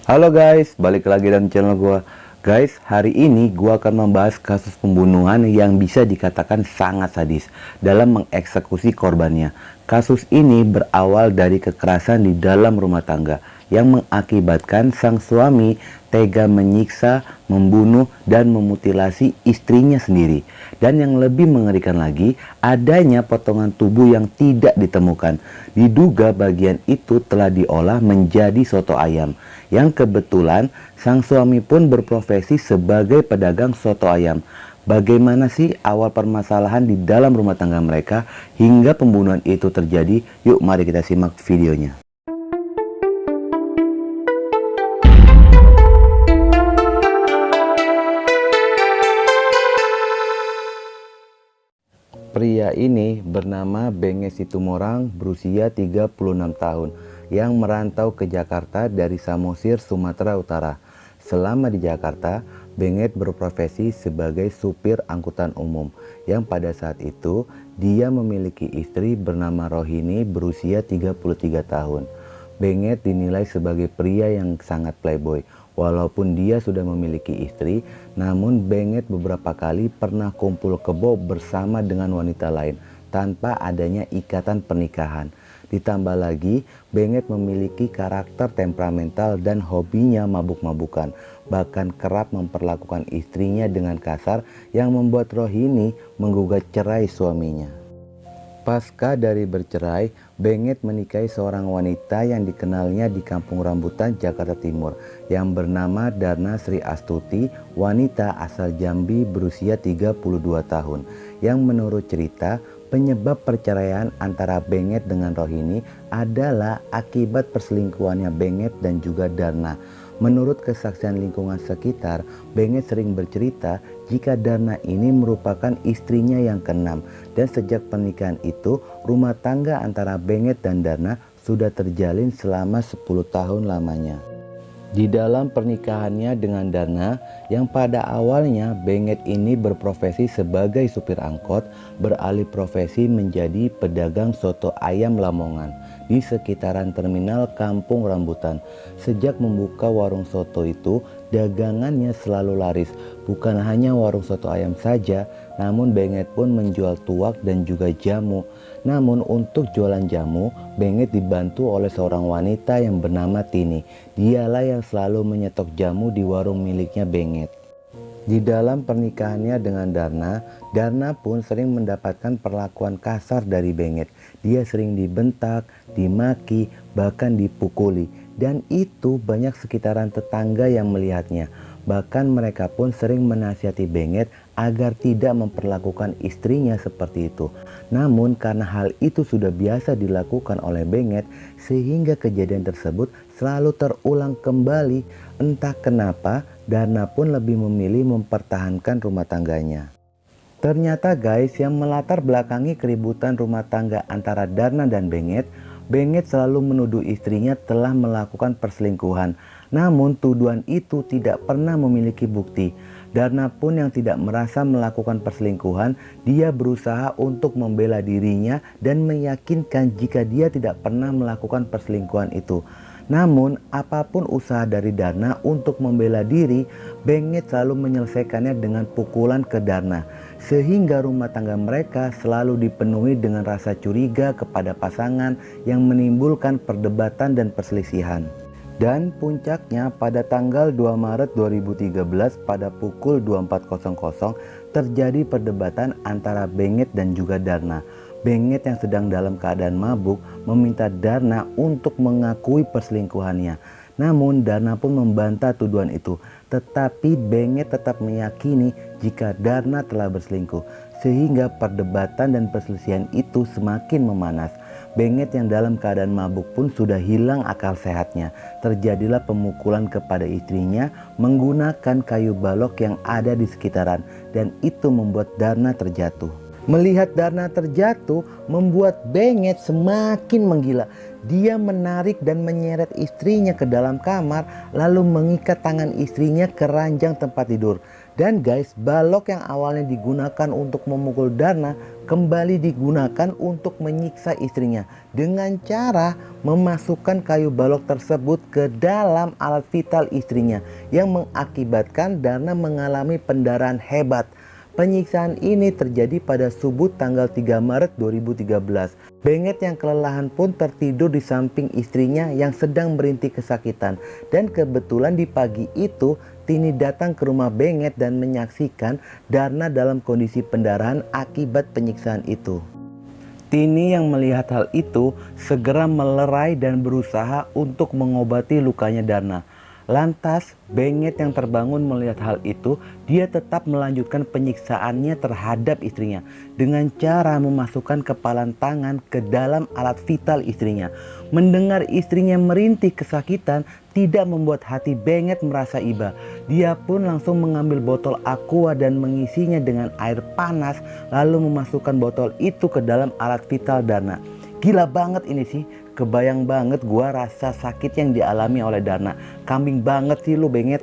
Halo guys, balik lagi dalam channel gua. Guys, hari ini gua akan membahas kasus pembunuhan yang bisa dikatakan sangat sadis dalam mengeksekusi korbannya. Kasus ini berawal dari kekerasan di dalam rumah tangga yang mengakibatkan sang suami tega menyiksa, membunuh, dan memutilasi istrinya sendiri. Dan yang lebih mengerikan lagi, adanya potongan tubuh yang tidak ditemukan. Diduga bagian itu telah diolah menjadi soto ayam, yang kebetulan sang suami pun berprofesi sebagai pedagang soto ayam. Bagaimana sih awal permasalahan di dalam rumah tangga mereka hingga pembunuhan itu terjadi? Yuk mari kita simak videonya. Pria ini bernama Benget Situmorang, berusia 36 tahun, yang merantau ke Jakarta dari Samosir, Sumatera Utara. Selama di Jakarta, Benget berprofesi sebagai supir angkutan umum, yang pada saat itu dia memiliki istri bernama Rohini berusia 33 tahun. Benget dinilai sebagai pria yang sangat playboy. Walaupun dia sudah memiliki istri, namun Benget beberapa kali pernah kumpul kebo bersama dengan wanita lain tanpa adanya ikatan pernikahan. Ditambah lagi, Benget memiliki karakter temperamental dan hobinya mabuk-mabukan. Bahkan kerap memperlakukan istrinya dengan kasar yang membuat Rohini menggugat cerai suaminya. Pasca dari bercerai, Benget menikahi seorang wanita yang dikenalnya di Kampung Rambutan, Jakarta Timur, yang bernama Darna Sri Astuti, wanita asal Jambi berusia 32 tahun, yang menurut cerita, penyebab perceraian antara Benget dengan Rohini adalah akibat perselingkuhannya Benget dan juga Darna. Menurut kesaksian lingkungan sekitar, Benget sering bercerita jika Darna ini merupakan istrinya yang keenam, dan sejak pernikahan itu rumah tangga antara Benget dan Darna sudah terjalin selama 10 tahun lamanya. Di dalam pernikahannya dengan Darna, yang pada awalnya Benget ini berprofesi sebagai supir angkot, beralih profesi menjadi pedagang soto ayam Lamongan di sekitaran terminal Kampung Rambutan. Sejak membuka warung soto itu, dagangannya selalu laris. Bukan hanya warung soto ayam saja, namun Benget pun menjual tuak dan juga jamu. Namun untuk jualan jamu, Benget dibantu oleh seorang wanita yang bernama Tini. Dialah yang selalu menyetok jamu di warung miliknya Benget. Di dalam pernikahannya dengan Darna, Darna pun sering mendapatkan perlakuan kasar dari Benget. Dia sering dibentak, dimaki, bahkan dipukuli. Dan itu banyak sekitaran tetangga yang melihatnya. Bahkan mereka pun sering menasihati Benget agar tidak memperlakukan istrinya seperti itu. Namun karena hal itu sudah biasa dilakukan oleh Benget, sehingga kejadian tersebut selalu terulang kembali. Entah kenapa, Darna pun lebih memilih mempertahankan rumah tangganya. Ternyata guys, yang melatar belakangi keributan rumah tangga antara Darna dan Benget, Benget selalu menuduh istrinya telah melakukan perselingkuhan. Namun tuduhan itu tidak pernah memiliki bukti. Darna pun yang tidak merasa melakukan perselingkuhan, dia berusaha untuk membela dirinya dan meyakinkan jika dia tidak pernah melakukan perselingkuhan itu. Namun apapun usaha dari Darna untuk membela diri, Benget selalu menyelesaikannya dengan pukulan ke Darna. Sehingga rumah tangga mereka selalu dipenuhi dengan rasa curiga kepada pasangan yang menimbulkan perdebatan dan perselisihan. Dan puncaknya pada tanggal 2 Maret 2013 pada pukul 24.00 terjadi perdebatan antara Benget dan juga Darna. Benget yang sedang dalam keadaan mabuk meminta Darna untuk mengakui perselingkuhannya. Namun Darna pun membantah tuduhan itu. Tetapi Benget tetap meyakini jika Darna telah berselingkuh. Sehingga perdebatan dan perselisihan itu semakin memanas. Benget yang dalam keadaan mabuk pun sudah hilang akal sehatnya. Terjadilah pemukulan kepada istrinya menggunakan kayu balok yang ada di sekitaran. Dan itu membuat Darna terjatuh. Melihat Darna terjatuh membuat Benget semakin menggila. Dia menarik dan menyeret istrinya ke dalam kamar lalu mengikat tangan istrinya ke ranjang tempat tidur. Dan guys, balok yang awalnya digunakan untuk memukul Darna kembali digunakan untuk menyiksa istrinya dengan cara memasukkan kayu balok tersebut ke dalam alat vital istrinya yang mengakibatkan Darna mengalami pendarahan hebat. Penyiksaan ini terjadi pada subuh tanggal 3 Maret 2013. Benget yang kelelahan pun tertidur di samping istrinya yang sedang merintih kesakitan. Dan kebetulan di pagi itu Tini datang ke rumah Benget dan menyaksikan Darna dalam kondisi pendarahan akibat penyiksaan itu. Tini yang melihat hal itu segera melerai dan berusaha untuk mengobati lukanya Darna. Lantas, Benget yang terbangun melihat hal itu, dia tetap melanjutkan penyiksaannya terhadap istrinya dengan cara memasukkan kepalan tangan ke dalam alat vital istrinya. Mendengar istrinya merintih kesakitan tidak membuat hati Benget merasa iba. Dia pun langsung mengambil botol aqua dan mengisinya dengan air panas, lalu memasukkan botol itu ke dalam alat vital Darna. Gila banget ini sih. Kebayang banget gua rasa sakit yang dialami oleh Darna. Kambing banget sih lu Benget.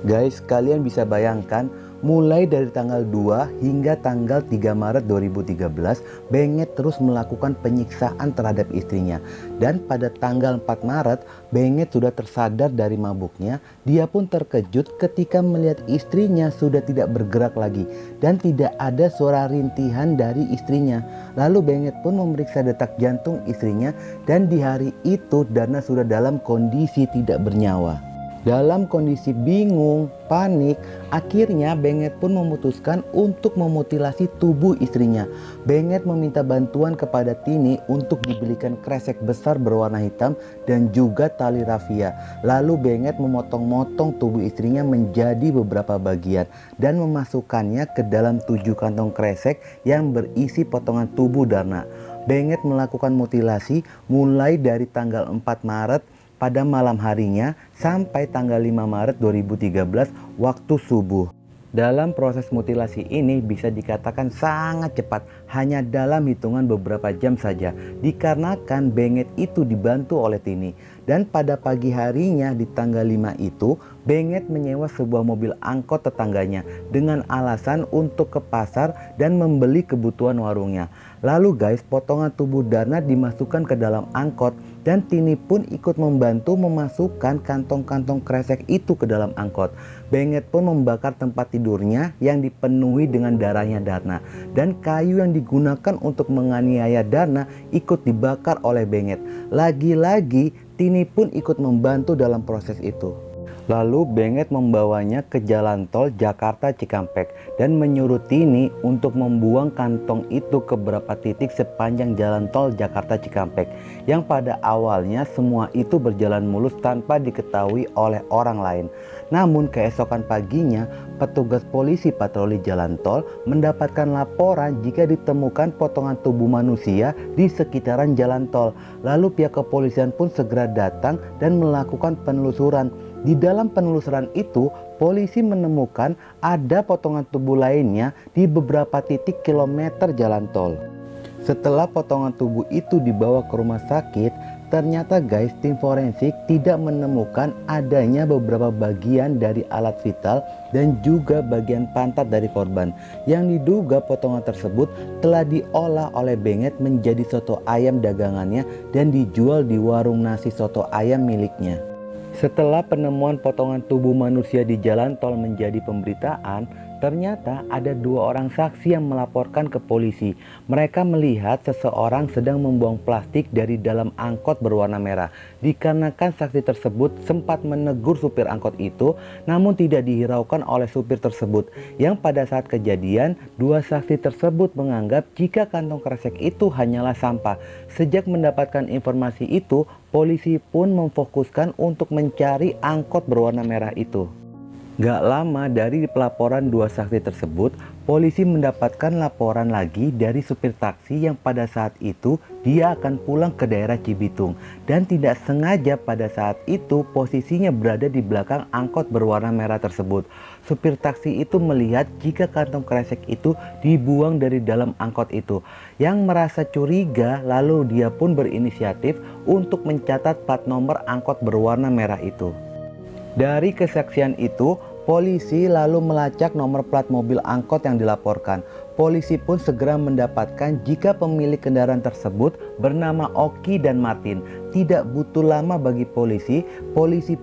Guys, kalian bisa bayangkan mulai dari tanggal 2 hingga tanggal 3 Maret 2013 Benget terus melakukan penyiksaan terhadap istrinya. Dan pada tanggal 4 Maret Benget sudah tersadar dari mabuknya. Dia pun terkejut ketika melihat istrinya sudah tidak bergerak lagi dan tidak ada suara rintihan dari istrinya. Lalu Benget pun memeriksa detak jantung istrinya dan di hari itu Darna sudah dalam kondisi tidak bernyawa. Dalam kondisi bingung, panik, akhirnya Benget pun memutuskan untuk memutilasi tubuh istrinya. Benget meminta bantuan kepada Tini untuk dibelikan kresek besar berwarna hitam dan juga tali rafia. Lalu Benget memotong-motong tubuh istrinya menjadi beberapa bagian dan memasukkannya ke dalam 7 kantong kresek yang berisi potongan tubuh Darna. Benget melakukan mutilasi mulai dari tanggal 4 Maret pada malam harinya sampai tanggal 5 Maret 2013 waktu subuh. Dalam proses mutilasi ini bisa dikatakan sangat cepat, hanya dalam hitungan beberapa jam saja, dikarenakan Benget itu dibantu oleh Tini. Dan pada pagi harinya di tanggal 5 itu, Benget menyewa sebuah mobil angkot tetangganya dengan alasan untuk ke pasar dan membeli kebutuhan warungnya. Lalu guys, potongan tubuh Darna dimasukkan ke dalam angkot dan Tini pun ikut membantu memasukkan kantong-kantong kresek itu ke dalam angkot. Benget pun membakar tempat tidurnya yang dipenuhi dengan darahnya Darna. Dan kayu yang digunakan untuk menganiaya Darna ikut dibakar oleh Benget. Lagi-lagi Tini pun ikut membantu dalam proses itu. Lalu Benget membawanya ke jalan tol Jakarta Cikampek dan menyuruh Tini untuk membuang kantong itu ke beberapa titik sepanjang jalan tol Jakarta Cikampek. Yang pada awalnya semua itu berjalan mulus tanpa diketahui oleh orang lain. Namun keesokan paginya petugas polisi patroli jalan tol mendapatkan laporan jika ditemukan potongan tubuh manusia di sekitaran jalan tol. Lalu pihak kepolisian pun segera datang dan melakukan penelusuran. Di dalam penelusuran itu, polisi menemukan ada potongan tubuh lainnya di beberapa titik kilometer jalan tol. Setelah potongan tubuh itu dibawa ke rumah sakit, ternyata guys, tim forensik tidak menemukan adanya beberapa bagian dari alat vital dan juga bagian pantat dari korban. Yang diduga potongan tersebut telah diolah oleh Benget menjadi soto ayam dagangannya dan dijual di warung nasi soto ayam miliknya. Setelah penemuan potongan tubuh manusia di jalan tol menjadi pemberitaan, ternyata ada 2 orang saksi yang melaporkan ke polisi. Mereka melihat seseorang sedang membuang plastik dari dalam angkot berwarna merah. Dikarenakan saksi tersebut sempat menegur supir angkot itu, namun tidak dihiraukan oleh supir tersebut. Yang pada saat kejadian, 2 saksi tersebut menganggap jika kantong kresek itu hanyalah sampah. Sejak mendapatkan informasi itu, polisi pun memfokuskan untuk mencari angkot berwarna merah itu. Gak lama dari pelaporan 2 saksi tersebut, polisi mendapatkan laporan lagi dari supir taksi yang pada saat itu dia akan pulang ke daerah Cibitung. Dan tidak sengaja pada saat itu posisinya berada di belakang angkot berwarna merah tersebut. Supir taksi itu melihat jika kantong kresek itu dibuang dari dalam angkot itu. Yang merasa curiga, lalu dia pun berinisiatif untuk mencatat plat nomor angkot berwarna merah itu. Dari kesaksian itu, Polisi lalu melacak nomor plat mobil angkot yang dilaporkan. Polisi pun segera mendapatkan jika pemilik kendaraan tersebut bernama Oki dan Martin. Tidak butuh lama bagi polisi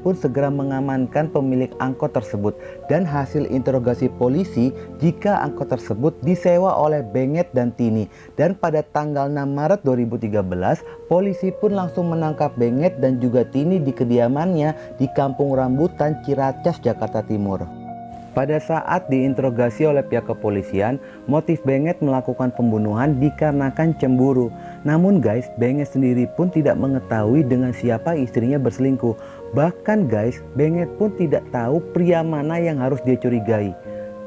pun segera mengamankan pemilik angkot tersebut. Dan hasil interogasi polisi, jika angkot tersebut disewa oleh Benget dan Tini. Dan pada tanggal 6 Maret 2013, polisi pun langsung menangkap Benget dan juga Tini di kediamannya di Kampung Rambutan, Ciracas, Jakarta Timur. Pada saat diinterogasi oleh pihak kepolisian, motif Benget melakukan pembunuhan dikarenakan cemburu. Namun guys, Benget sendiri pun tidak mengetahui dengan siapa istrinya berselingkuh. Bahkan guys, Benget pun tidak tahu pria mana yang harus dia curigai.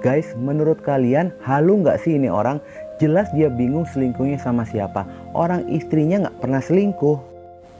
Guys, menurut kalian halu nggak sih ini orang? Jelas dia bingung selingkuhnya sama siapa. Orang istrinya nggak pernah selingkuh.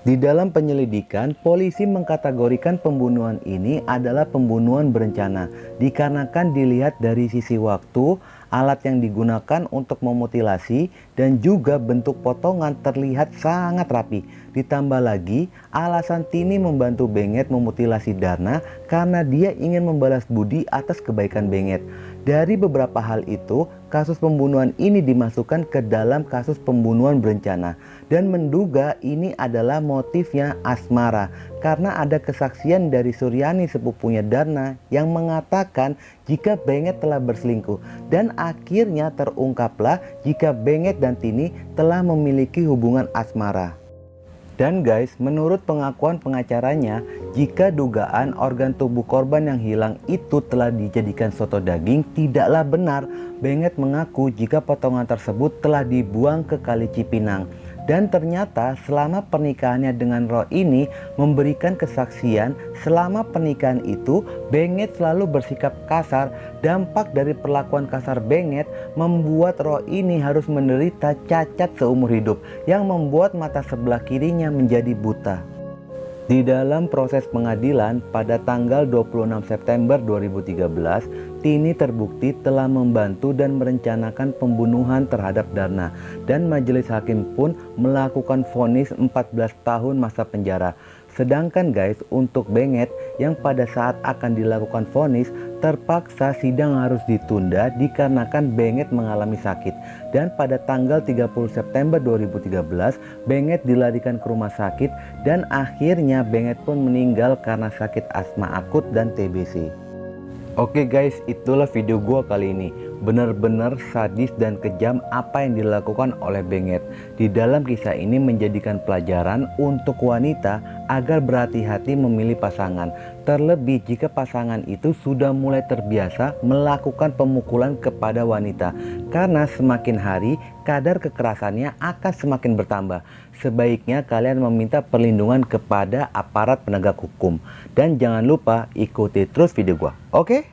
Di dalam penyelidikan, polisi mengkategorikan pembunuhan ini adalah pembunuhan berencana dikarenakan dilihat dari sisi waktu, alat yang digunakan untuk memutilasi, dan juga bentuk potongan terlihat sangat rapi. Ditambah lagi, alasan Tini membantu Benget memutilasi Darna karena dia ingin membalas budi atas kebaikan Benget. Dari beberapa hal itu, kasus pembunuhan ini dimasukkan ke dalam kasus pembunuhan berencana dan menduga ini adalah motifnya asmara karena ada kesaksian dari Suryani sepupunya Darna yang mengatakan jika Benget telah berselingkuh dan akhirnya terungkaplah jika Benget dan Tini telah memiliki hubungan asmara. Dan guys, menurut pengakuan pengacaranya, jika dugaan organ tubuh korban yang hilang itu telah dijadikan soto daging tidaklah benar. Benget mengaku jika potongan tersebut telah dibuang ke Kali Cipinang. Dan ternyata selama pernikahannya dengan Ro ini memberikan kesaksian selama pernikahan itu Benget selalu bersikap kasar. Dampak dari perlakuan kasar Benget membuat Ro ini harus menderita cacat seumur hidup yang membuat mata sebelah kirinya menjadi buta. Di dalam proses pengadilan pada tanggal 26 September 2013, Tini terbukti telah membantu dan merencanakan pembunuhan terhadap Darna dan majelis hakim pun melakukan vonis 14 tahun masa penjara. Sedangkan guys, untuk Benget yang pada saat akan dilakukan vonis terpaksa sidang harus ditunda dikarenakan Benget mengalami sakit. Dan pada tanggal 30 September 2013 Benget dilarikan ke rumah sakit dan akhirnya Benget pun meninggal karena sakit asma akut dan TBC. Oke guys, itulah video gua kali ini. Benar-benar sadis dan kejam apa yang dilakukan oleh Benget. Di dalam kisah ini menjadikan pelajaran untuk wanita agar berhati-hati memilih pasangan. Terlebih jika pasangan itu sudah mulai terbiasa melakukan pemukulan kepada wanita. Karena semakin hari kadar kekerasannya akan semakin bertambah. Sebaiknya kalian meminta perlindungan kepada aparat penegak hukum. Dan jangan lupa ikuti terus video gua. Oke?